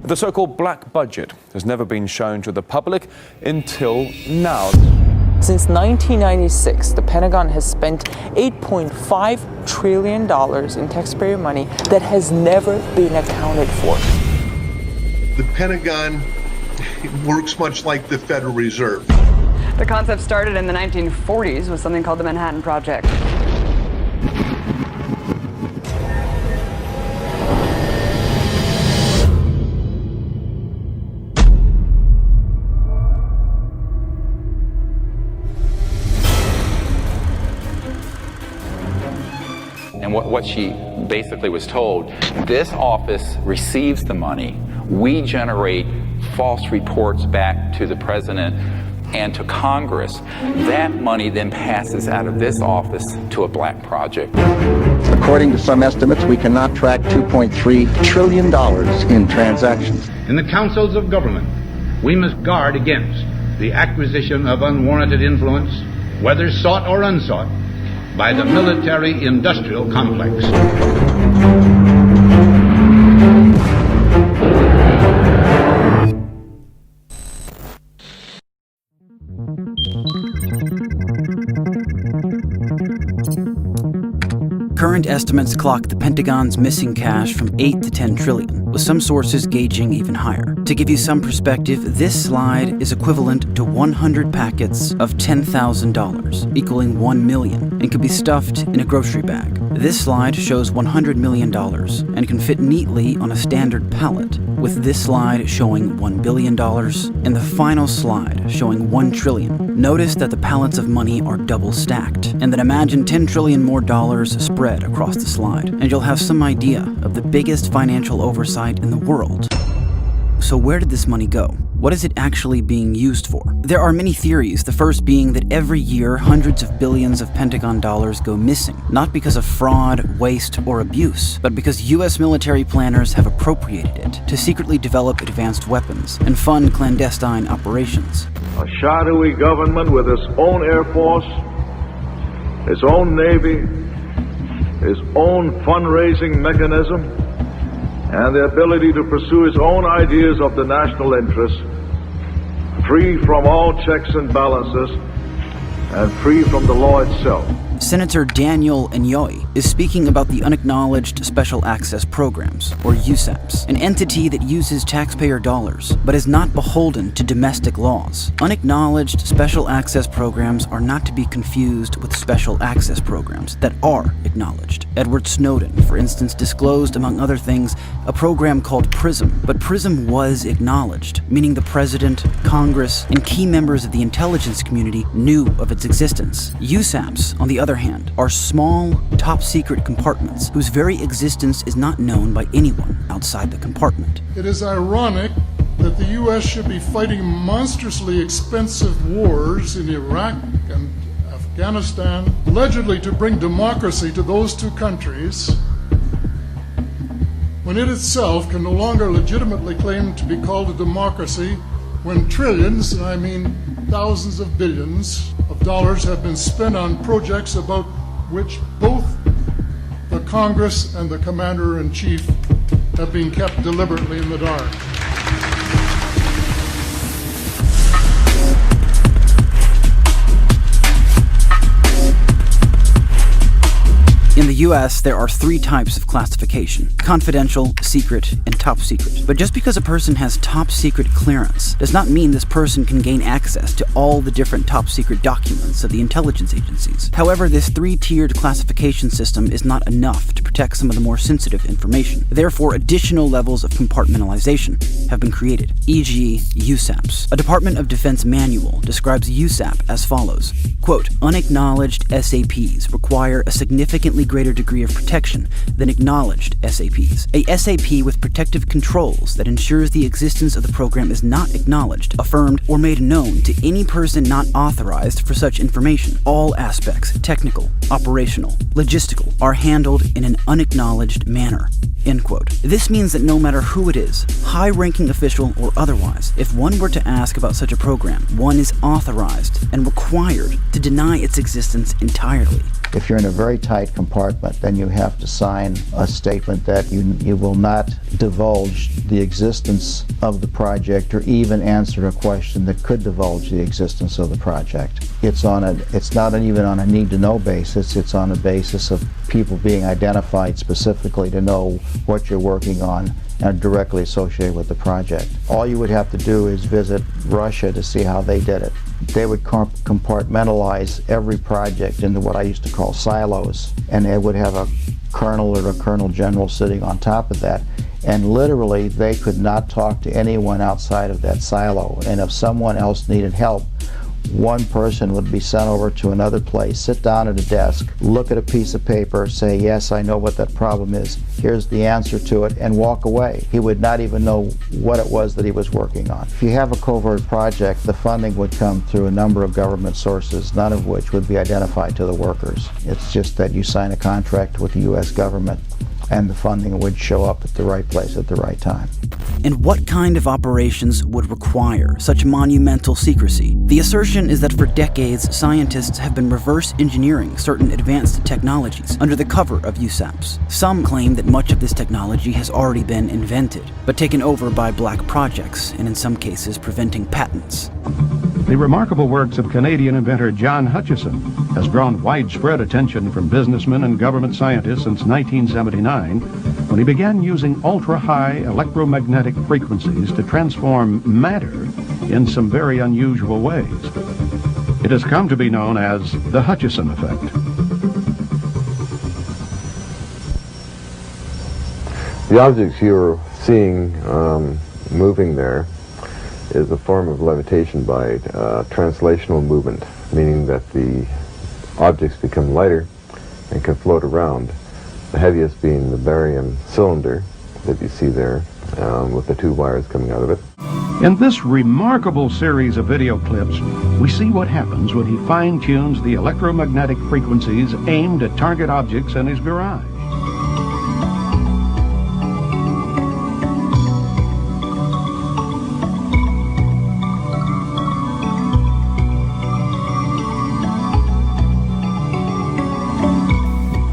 The so-called black budget has never been shown to the public until now. Since 1996, the Pentagon has spent $8.5 trillion in taxpayer money that has never been accounted for. The Pentagon works much like the Federal Reserve. The concept started in the 1940s with something called the Manhattan Project. And what she basically was told, this office receives the money, we generate false reports back to the president and to Congress. That money then passes out of this office to a black project. According to some estimates, we cannot track $2.3 trillion in transactions. In the councils of government, we must guard against the acquisition of unwarranted influence, whether sought or unsought, by the military-industrial complex. Current estimates clock the Pentagon's missing cash from 8 to 10 trillion, with some sources gauging even higher. To give you some perspective, this slide is equivalent to 100 packets of $10,000, equaling 1 million, and could be stuffed in a grocery bag. This slide shows $100 million and can fit neatly on a standard pallet, with this slide showing $1 billion and the final slide showing 1 trillion. Notice that the pallets of money are double stacked, and then imagine 10 trillion more dollars spread across the slide, and you'll have some idea of the biggest financial oversight in the world. So where did this money go? What is it actually being used for? There are many theories, the first being that every year hundreds of billions of Pentagon dollars go missing, not because of fraud, waste, or abuse, but because US military planners have appropriated it to secretly develop advanced weapons and fund clandestine operations. A shadowy government with its own Air Force, its own Navy, its own fundraising mechanism, and the ability to pursue its own ideas of the national interest, free from all checks and balances, and free from the law itself. Senator Daniel Inouye is speaking about the Unacknowledged Special Access Programs, or USAPs, an entity that uses taxpayer dollars, but is not beholden to domestic laws. Unacknowledged Special Access Programs are not to be confused with Special Access Programs that are acknowledged. Edward Snowden, for instance, disclosed, among other things, a program called PRISM, but PRISM was acknowledged, meaning the President, Congress, and key members of the intelligence community knew of its existence. USAPs, on the other hand, are small, top-secret compartments whose very existence is not known by anyone outside the compartment. It is ironic that the U.S. should be fighting monstrously expensive wars in Iraq and Afghanistan, allegedly to bring democracy to those two countries, when it itself can no longer legitimately claim to be called a democracy, when trillions, and I mean thousands of billions of dollars, have been spent on projects about which both the Congress and the Commander-in-Chief have been kept deliberately in the dark. In the US, there are 3 types of classification: confidential, secret, and top secret. But just because a person has top secret clearance does not mean this person can gain access to all the different top secret documents of the intelligence agencies. However, this 3-tiered classification system is not enough to protect some of the more sensitive information. Therefore, additional levels of compartmentalization have been created, e.g. USAPs. A Department of Defense manual describes USAP as follows, quote, "Unacknowledged SAPs require a significantly greater degree of protection than acknowledged SAPs. A SAP with protective controls that ensures the existence of the program is not acknowledged, affirmed, or made known to any person not authorized for such information. All aspects, technical, operational, logistical, are handled in an unacknowledged manner." End quote. This means that no matter who it is, high-ranking official or otherwise, if one were to ask about such a program, one is authorized and required to deny its existence entirely. If you're in a very tight compartment, then you have to sign a statement that you will not divulge the existence of the project or even answer a question that could divulge the existence of the project. It's not even on a need-to-know basis, it's on a basis of people being identified specifically to know what you're working on and directly associated with the project. All you would have to do is visit Russia to see how they did it. They would compartmentalize every project into what I used to call silos, and they would have a colonel or a colonel general sitting on top of that, and literally they could not talk to anyone outside of that silo, and if someone else needed help, one person would be sent over to another place, sit down at a desk, look at a piece of paper, say, yes, I know what that problem is, here's the answer to it, and walk away. He would not even know what it was that he was working on. If you have a covert project, the funding would come through a number of government sources, none of which would be identified to the workers. It's just that you sign a contract with the U.S. government and the funding would show up at the right place at the right time. And what kind of operations would require such monumental secrecy? The assertion is that for decades, scientists have been reverse engineering certain advanced technologies under the cover of USAPs. Some claim that much of this technology has already been invented, but taken over by black projects, and in some cases preventing patents. The remarkable works of Canadian inventor John Hutchison has drawn widespread attention from businessmen and government scientists since 1979, when he began using ultra-high electromagnetic frequencies to transform matter in some very unusual ways. It has come to be known as the Hutchison effect. The objects you're seeing moving there is a form of levitation by translational movement, meaning that the objects become lighter and can float around. The heaviest being the barium cylinder that you see there with the two wires coming out of it. In this remarkable series of video clips, we see what happens when he fine-tunes the electromagnetic frequencies aimed at target objects in his garage.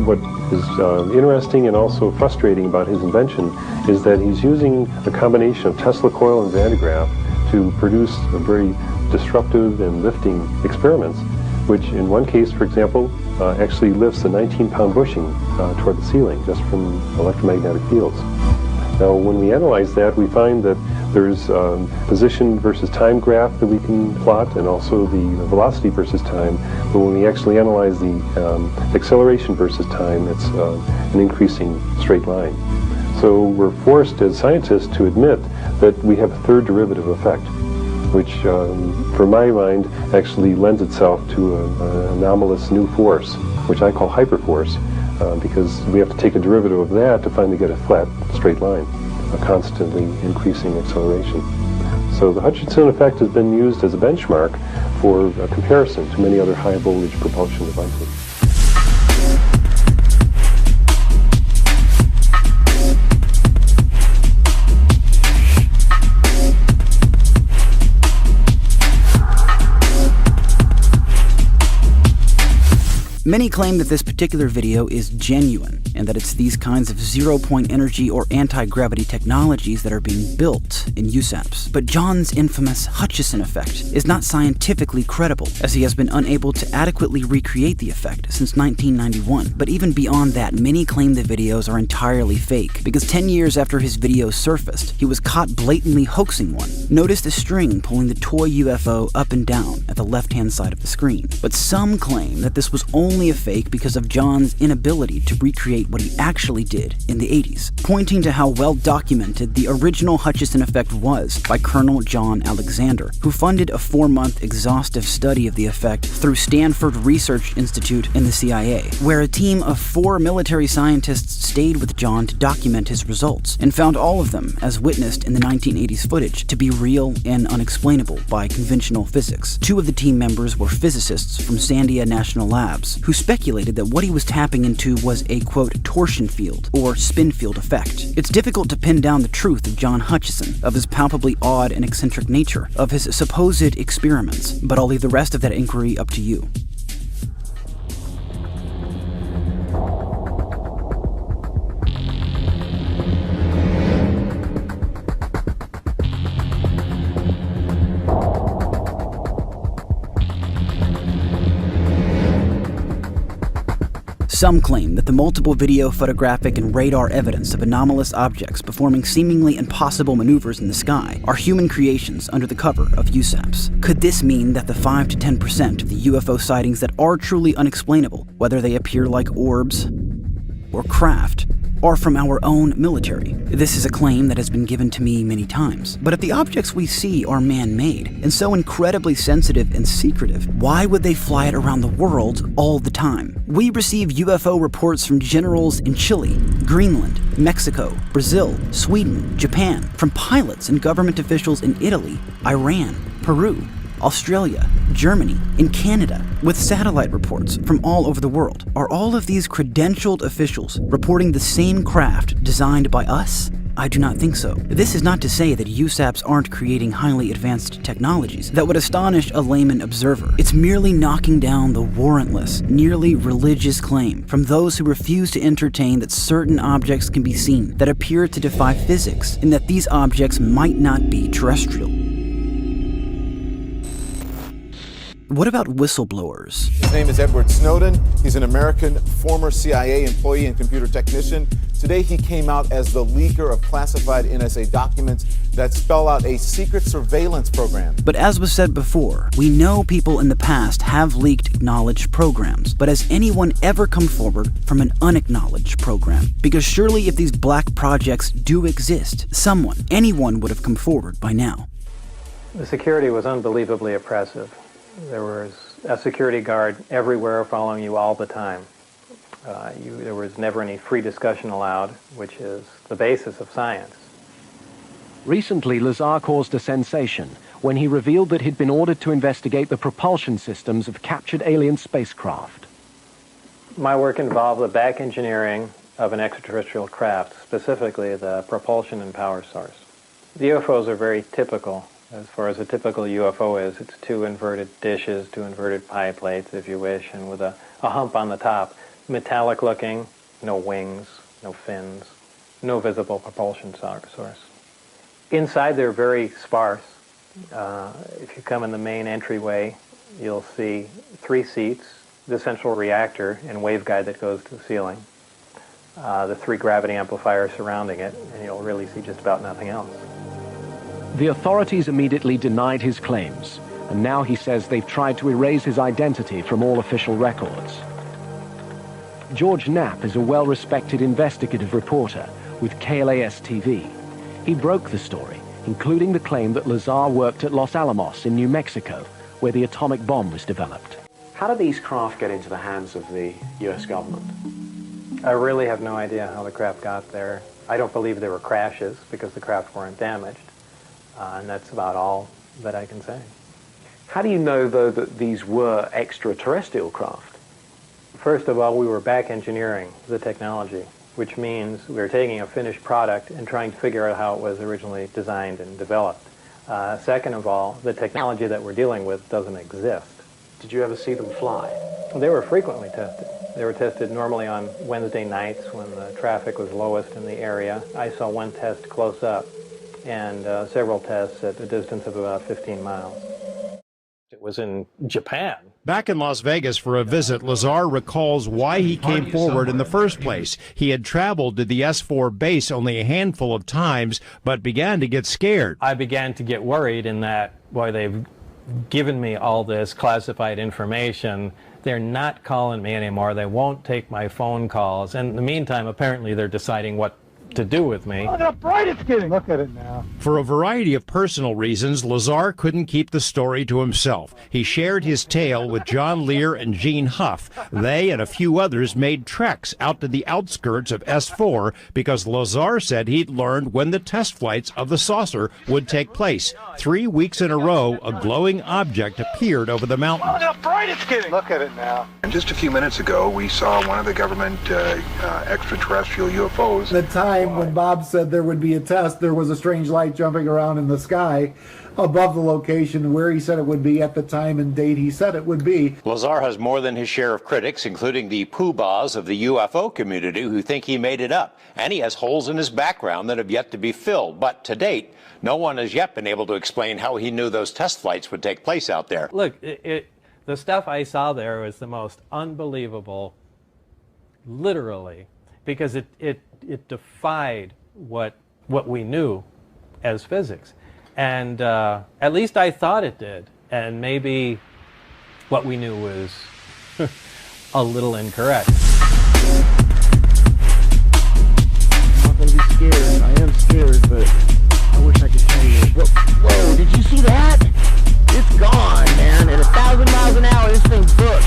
What is interesting and also frustrating about his invention is that he's using a combination of Tesla coil and Van de Graaff to produce a very disruptive and lifting experiments, which in one case, for example, actually lifts a 19-pound bushing toward the ceiling just from electromagnetic fields. Now, when we analyze that, we find that there's position versus time graph that we can plot, and also the velocity versus time. But when we actually analyze the acceleration versus time, it's an increasing straight line. So we're forced as scientists to admit that we have a third derivative effect, which, for my mind, actually lends itself to an anomalous new force, which I call hyperforce, because we have to take a derivative of that to finally get a flat, straight line, a constantly increasing acceleration. So the Hutchison effect has been used as a benchmark for a comparison to many other high voltage propulsion devices. Many claim that this particular video is genuine, and that it's these kinds of zero-point energy or anti-gravity technologies that are being built in USAPs. But John's infamous Hutchison effect is not scientifically credible, as he has been unable to adequately recreate the effect since 1991. But even beyond that, many claim the videos are entirely fake, because 10 years after his videos surfaced, he was caught blatantly hoaxing one. Notice the string pulling the toy UFO up and down at the left-hand side of the screen. But some claim that this was only a fake because of John's inability to recreate what he actually did in the 80s, pointing to how well documented the original Hutchison effect was by Colonel John Alexander, who funded a 4-month exhaustive study of the effect through Stanford Research Institute and the CIA, where a team of 4 military scientists stayed with John to document his results, and found all of them, as witnessed in the 1980s footage, to be real and unexplainable by conventional physics. 2 of the team members were physicists from Sandia National Labs, who speculated that what he was tapping into was a, quote, torsion field, or spin field effect. It's difficult to pin down the truth of John Hutchison, of his palpably odd and eccentric nature, of his supposed experiments, but I'll leave the rest of that inquiry up to you. Some claim that the multiple video, photographic, and radar evidence of anomalous objects performing seemingly impossible maneuvers in the sky are human creations under the cover of USAPs. Could this mean that the 5 to 10% of the UFO sightings that are truly unexplainable, whether they appear like orbs or craft, are from our own military? This is a claim that has been given to me many times. But if the objects we see are man-made and so incredibly sensitive and secretive, why would they fly it around the world all the time? We receive UFO reports from generals in Chile, Greenland, Mexico, Brazil, Sweden, Japan, from pilots and government officials in Italy, Iran, Peru, Australia, Germany, and Canada, with satellite reports from all over the world. Are all of these credentialed officials reporting the same craft designed by us? I do not think so. This is not to say that USAPs aren't creating highly advanced technologies that would astonish a layman observer. It's merely knocking down the warrantless, nearly religious claim from those who refuse to entertain that certain objects can be seen that appear to defy physics, and that these objects might not be terrestrial. What about whistleblowers? His name is Edward Snowden. He's an American former CIA employee and computer technician. Today he came out as the leaker of classified NSA documents that spell out a secret surveillance program. But as was said before, we know people in the past have leaked acknowledged programs. But has anyone ever come forward from an unacknowledged program? Because surely if these black projects do exist, anyone would have come forward by now. The security was unbelievably oppressive. There was a security guard everywhere following you all the time. There was never any free discussion allowed, which is the basis of science. Recently, Lazar caused a sensation when he revealed that he'd been ordered to investigate the propulsion systems of captured alien spacecraft. My work involved the back engineering of an extraterrestrial craft, specifically the propulsion and power source. The UFOs are very typical. As far as a typical UFO is, it's two inverted dishes, two inverted pie plates, if you wish, and with a hump on the top. Metallic looking, no wings, no fins, no visible propulsion source. Inside they're very sparse. If you come in the main entryway, you'll see 3 seats, the central reactor and waveguide that goes to the ceiling, the 3 gravity amplifiers surrounding it, and you'll really see just about nothing else. The authorities immediately denied his claims, and now he says they've tried to erase his identity from all official records. George Knapp is a well-respected investigative reporter with KLAS-TV. He broke the story, including the claim that Lazar worked at Los Alamos in New Mexico, where the atomic bomb was developed. How did these craft get into the hands of the U.S. government? I really have no idea how the craft got there. I don't believe there were crashes because the craft weren't damaged. And that's about all that I can say. How do you know, though, that these were extraterrestrial craft? First of all, we were back engineering the technology, which means we were taking a finished product and trying to figure out how it was originally designed and developed. Second of all, the technology that we're dealing with doesn't exist. Did you ever see them fly? They were frequently tested. They were tested normally on Wednesday nights when the traffic was lowest in the area. I saw one test close up, and several tests at a distance of about 15 miles. It was in Japan. Back in Las Vegas for a visit, Lazar recalls why he came forward in the first place. He had traveled to the S4 base only a handful of times, but began to get scared. I began to get worried in that, boy, they've given me all this classified information. They're not calling me anymore. They won't take my phone calls. And in the meantime, apparently they're deciding what to do with me. Look how bright it's getting. Look at it now. For a variety of personal reasons, Lazar couldn't keep the story to himself. He shared his tale with John Lear and Gene Huff. They and a few others made treks out to the outskirts of S4 because Lazar said he'd learned when the test flights of the saucer would take place. 3 weeks in a row, a glowing object appeared over the mountain. Look how bright it's getting. Look at it now. And just a few minutes ago, we saw one of the government extraterrestrial UFOs. The time when Bob said there would be a test, there was a strange light jumping around in the sky above the location where he said it would be at the time and date he said it would be. Lazar has more than his share of critics, including the poobahs of the UFO community who think he made it up. And he has holes in his background that have yet to be filled. But to date, no one has yet been able to explain how he knew those test flights would take place out there. Look, the stuff I saw there was the most unbelievable literally, because it defied what we knew as physics. And at least I thought it did. And maybe what we knew was a little incorrect. I'm not going to be scared. I am scared, but I wish I could tell you. Whoa, did you see that? It's gone, man. At 1,000 miles an hour, this thing's booked.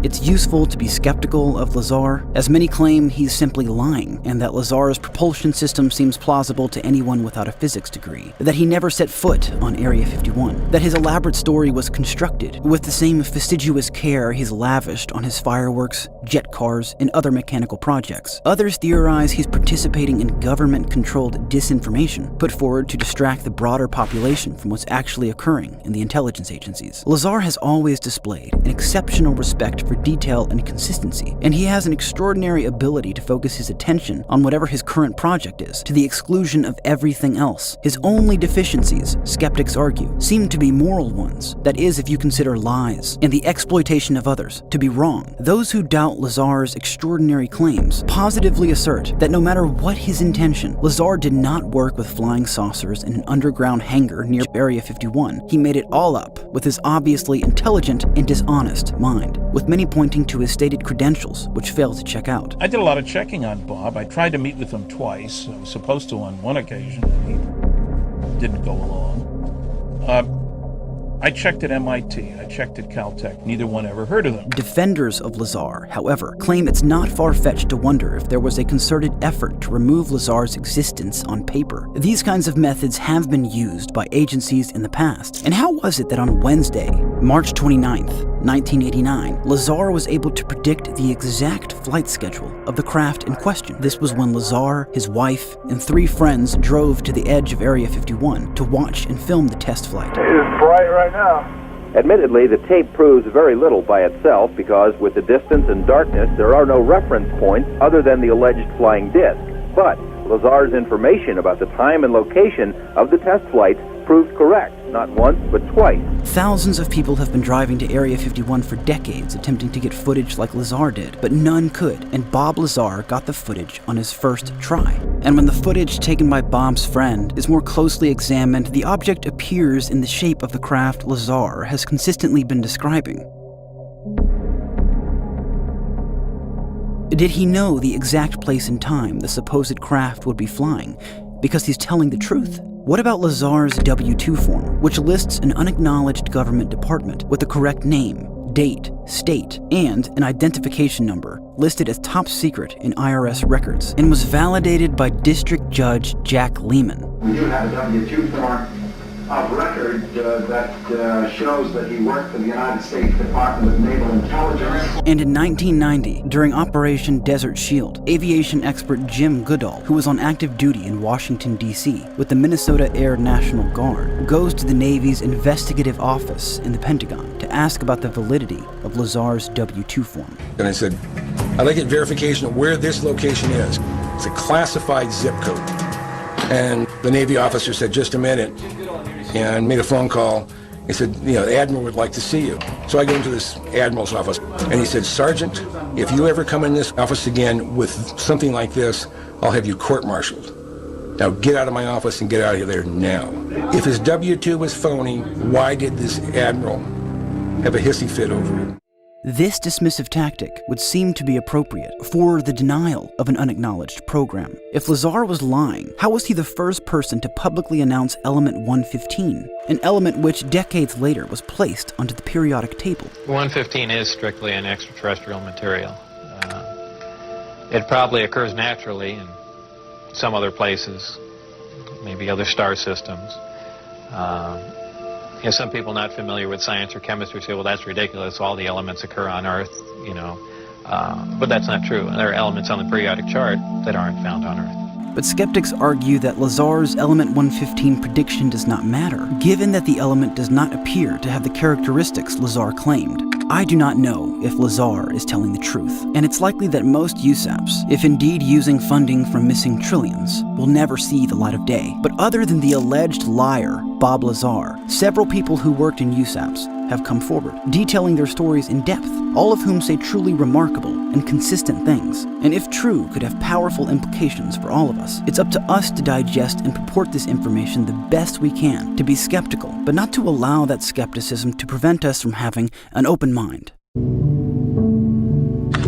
It's useful to be skeptical of Lazar, as many claim he's simply lying, and that Lazar's propulsion system seems plausible to anyone without a physics degree, that he never set foot on Area 51, that his elaborate story was constructed with the same fastidious care he's lavished on his fireworks, jet cars, and other mechanical projects. Others theorize he's participating in government-controlled disinformation, put forward to distract the broader population from what's actually occurring in the intelligence agencies. Lazar has always displayed an exceptional respect for detail and consistency, and he has an extraordinary ability to focus his attention on whatever his current project is, to the exclusion of everything else. His only deficiencies, skeptics argue, seem to be moral ones, that is, if you consider lies and the exploitation of others to be wrong. Those who doubt Lazar's extraordinary claims positively assert that no matter what his intention, Lazar did not work with flying saucers in an underground hangar near Area 51. He made it all up with his obviously intelligent and dishonest mind, with many pointing to his stated credentials, which failed to check out. I did a lot of checking on Bob. I tried to meet with him twice. I was supposed to on one occasion, and he didn't go along. I checked at MIT, I checked at Caltech, neither one ever heard of them. Defenders of Lazar, however, claim it's not far-fetched to wonder if there was a concerted effort to remove Lazar's existence on paper. These kinds of methods have been used by agencies in the past. And how was it that on Wednesday, March 29th, 1989, Lazar was able to predict the exact flight schedule of the craft in question? This was when Lazar, his wife, and 3 friends drove to the edge of Area 51 to watch and film the test flight. It is bright right now. Admittedly, the tape proves very little by itself because with the distance and darkness, there are no reference points other than the alleged flying disc. But Lazar's information about the time and location of the test flight proved correct, not once, but twice. Thousands of people have been driving to Area 51 for decades attempting to get footage like Lazar did, but none could, and Bob Lazar got the footage on his first try. And when the footage taken by Bob's friend is more closely examined, the object appears in the shape of the craft Lazar has consistently been describing. Did he know the exact place and time the supposed craft would be flying? Because he's telling the truth? What about Lazar's W-2 form, which lists an unacknowledged government department with the correct name, date, state, and an identification number listed as top secret in IRS records, and was validated by District Judge Jack Lehman? We do have a W-2 form of record that shows that he worked for the United States Department of Naval Intelligence. And in 1990, during Operation Desert Shield, aviation expert Jim Goodall, who was on active duty in Washington, D.C. with the Minnesota Air National Guard, goes to the Navy's investigative office in the Pentagon to ask about the validity of Lazar's W-2 form. And I said, I'd like a verification of where this location is. It's a classified zip code. And the Navy officer said, just a minute, and made a phone call. He said, the Admiral would like to see you. So I go into this Admiral's office, and he said, Sergeant, if you ever come in this office again with something like this, I'll have you court-martialed. Now get out of my office and get out of there now. If his W-2 was phony, why did this Admiral have a hissy fit over it? This dismissive tactic would seem to be appropriate for the denial of an unacknowledged program. If Lazar was lying, how was he the first person to publicly announce Element 115, an element which decades later was placed onto the periodic table? 115 is strictly an extraterrestrial material. It probably occurs naturally in some other places, maybe other star systems. Some people not familiar with science or chemistry say, well, that's ridiculous. All the elements occur on Earth, But that's not true. There are elements on the periodic chart that aren't found on Earth. But skeptics argue that Lazar's Element 115 prediction does not matter, given that the element does not appear to have the characteristics Lazar claimed. I do not know if Lazar is telling the truth, and it's likely that most USAPs, if indeed using funding from missing trillions, will never see the light of day. But other than the alleged liar, Bob Lazar, several people who worked in USAPs have come forward, detailing their stories in depth, all of whom say truly remarkable and consistent things, and if true, could have powerful implications for all of us. It's up to us to digest and purport this information the best we can, to be skeptical, but not to allow that skepticism to prevent us from having an open mind.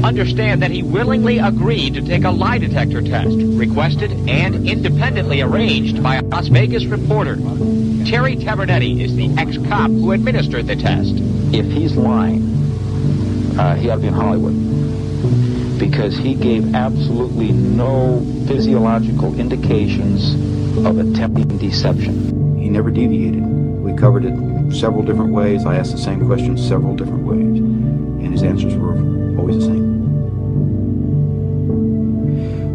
Understand that he willingly agreed to take a lie detector test, requested and independently arranged by a Las Vegas reporter. Terry Tavernetti is the ex-cop who administered the test. If he's lying, he ought to be in Hollywood, because he gave absolutely no physiological indications of attempting deception. He never deviated. We covered it several different ways. I asked the same question several different ways, and his answers were always the same.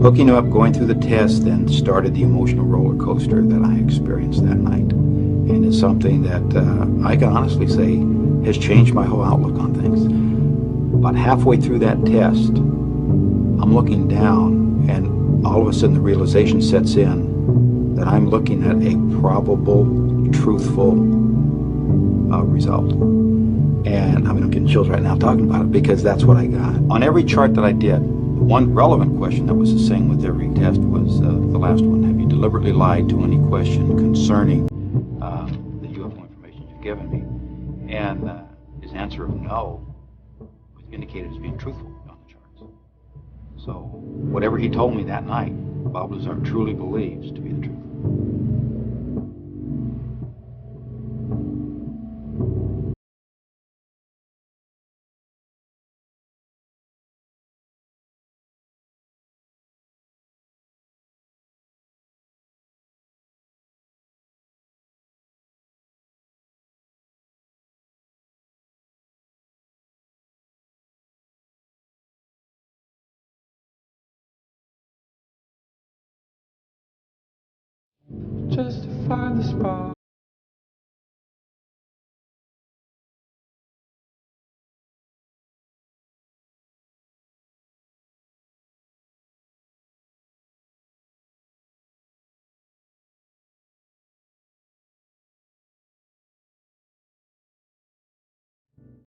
Hooking up, going through the test, then started the emotional roller coaster that I experienced that night. And it's something that I can honestly say has changed my whole outlook on things. About halfway through that test, I'm looking down, and all of a sudden the realization sets in that I'm looking at a probable, truthful result. And I mean, I'm getting chills right now talking about it, because that's what I got. On every chart that I did, the one relevant question that was the same with every test was the last one. Have you deliberately lied to any question concerning the UFO information you've given me? And his answer of no was indicated as being truthful on the charts. So whatever he told me that night, Bob Lazar truly believes to be the truth. Just to find the spot.